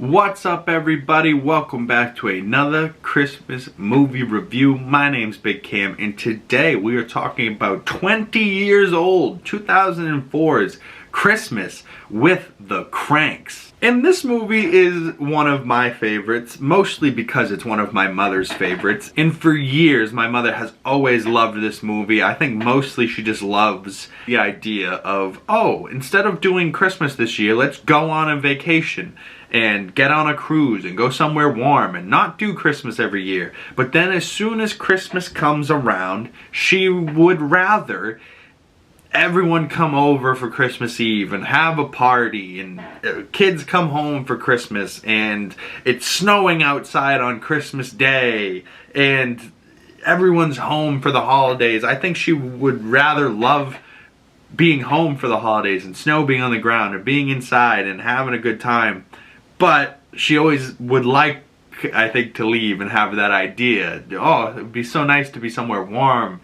What's up, everybody? Welcome back to another Christmas movie review. My name's Big Cam, and today we are talking about 20 years old, 2004's Christmas with the Kranks. And this movie is one of my favorites, mostly because it's one of my mother's favorites. And for years, my mother has always loved this movie. I think mostly she just loves the idea of, oh, instead of doing Christmas this year, let's go on a vacation and get on a cruise and go somewhere warm and not do Christmas every year. But then as soon as Christmas comes around, she would rather everyone come over for Christmas Eve and have a party, and kids come home for Christmas, and it's snowing outside on Christmas Day, and everyone's home for the holidays. I think she would rather love being home for the holidays and snow being on the ground or being inside and having a good time. But she always would like, I think, to leave and have that idea. Oh, it would be so nice to be somewhere warm.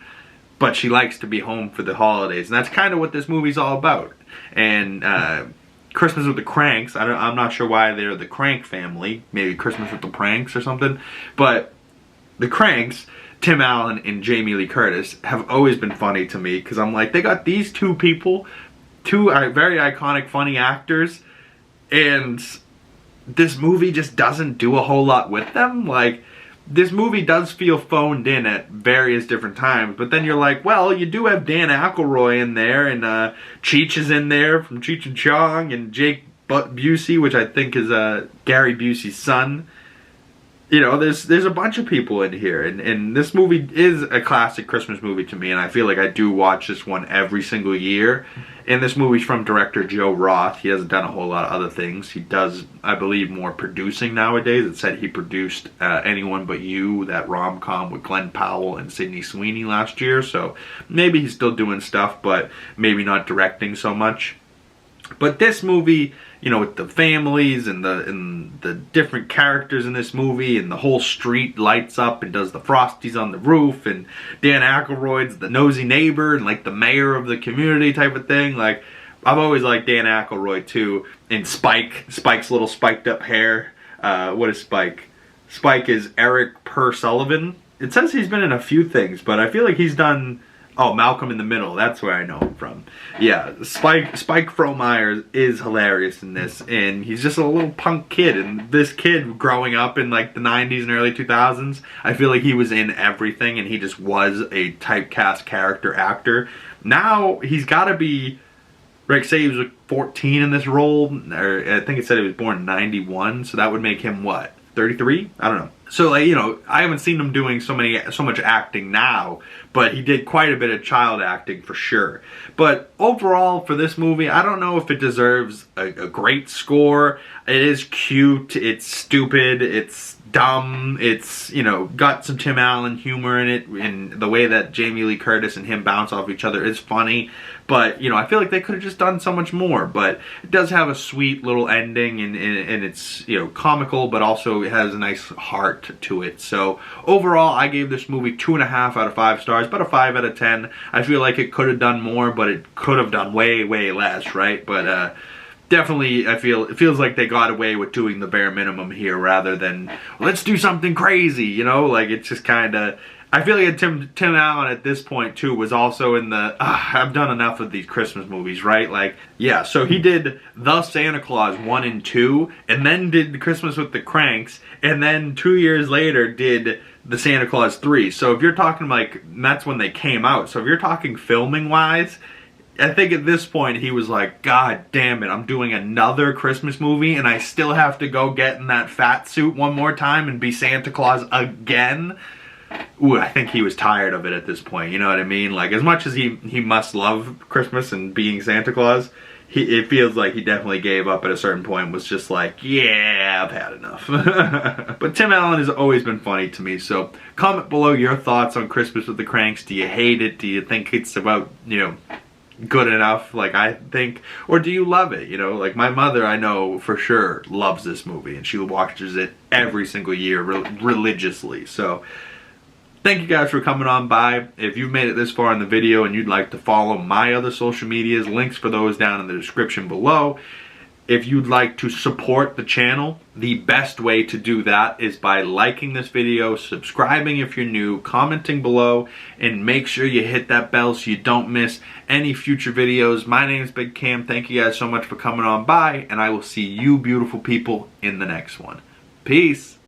But she likes to be home for the holidays. And that's kind of what this movie's all about. And Christmas with the Kranks, I'm not sure why they're the Crank family. Maybe Christmas with the Pranks or something. But the Kranks, Tim Allen and Jamie Lee Curtis, have always been funny to me. Because I'm like, they got these two people, two very iconic, funny actors. And this movie just doesn't do a whole lot with them. Like, this movie does feel phoned in at various different times, but then you're like, well, you do have Dan Aykroyd in there, and Cheech is in there from Cheech and Chong, and Jake Busey, which I think is Gary Busey's son. You know, there's a bunch of people in here, and this movie is a classic Christmas movie to me, and I feel like I do watch this one every single year. And this movie's from director Joe Roth. He hasn't done a whole lot of other things. He does, I believe, more producing nowadays. It said he produced Anyone But You, that rom-com with Glenn Powell and Sydney Sweeney last year, so maybe he's still doing stuff, but maybe not directing so much. But this movie, you know, with the families and the different characters in this movie, and the whole street lights up and does the Frosties on the roof, and Dan Aykroyd's the nosy neighbor and like the mayor of the community type of thing. Like, I've always liked Dan Aykroyd too. And Spike's little spiked up hair. What is Spike? Spike is Eric Sullivan. It says he's been in a few things, but I feel like he's done... Oh, Malcolm in the Middle. That's where I know him from. Yeah, Spike Frohmeyer is hilarious in this, and he's just a little punk kid. And this kid growing up in like the 90s and early 2000s, I feel like he was in everything, and he just was a typecast character actor. Now he's got to be, like, say he was like 14 in this role, or I think it said he was born in 91, so that would make him what? 33? I don't know. So, like, you know, I haven't seen him doing so much acting now, but he did quite a bit of child acting for sure. But overall, for this movie, I don't know if it deserves a great score. It is cute, it's stupid, it's dumb, it's, you know, got some Tim Allen humor in it, and the way that Jamie Lee Curtis and him bounce off each other is funny. But, you know, I feel like they could have just done so much more. But it does have a sweet little ending, and it's, you know, comical, but also it has a nice heart to it. So overall, I gave this movie 2.5 out of 5 stars, but a 5 out of 10. I feel like it could have done more, but it could have done way, way less, right? But definitely, it feels like they got away with doing the bare minimum here, rather than let's do something crazy, you know? Like, it's just kind of... I feel like Tim Allen at this point too was also in the I've done enough of these Christmas movies, right? Like, yeah, so he did The Santa Claus 1 and 2, and then did Christmas with the Kranks, and then 2 years later did The Santa Claus 3. So if you're talking, like, that's when they came out. So if you're talking filming wise, I think at this point he was like, God damn it, I'm doing another Christmas movie and I still have to go get in that fat suit one more time and be Santa Claus again. Ooh, I think he was tired of it at this point, you know what I mean? Like, as much as he must love Christmas and being Santa Claus, it feels like he definitely gave up at a certain point, was just like, yeah, I've had enough. But Tim Allen has always been funny to me, so comment below your thoughts on Christmas with the Kranks. Do you hate it? Do you think it's about, you know, good enough, like I think, or do you love it? You know, like my mother, I know for sure, loves this movie, and she watches it every single year religiously. So thank you guys for coming on by. If you've made it this far in the video and you'd like to follow my other social medias, links for those down in the description below. If you'd like to support the channel, the best way to do that is by liking this video, subscribing if you're new, commenting below, and make sure you hit that bell so you don't miss any future videos. My name is Big Cam. Thank you guys so much for coming on by, and I will see you beautiful people in the next one. Peace.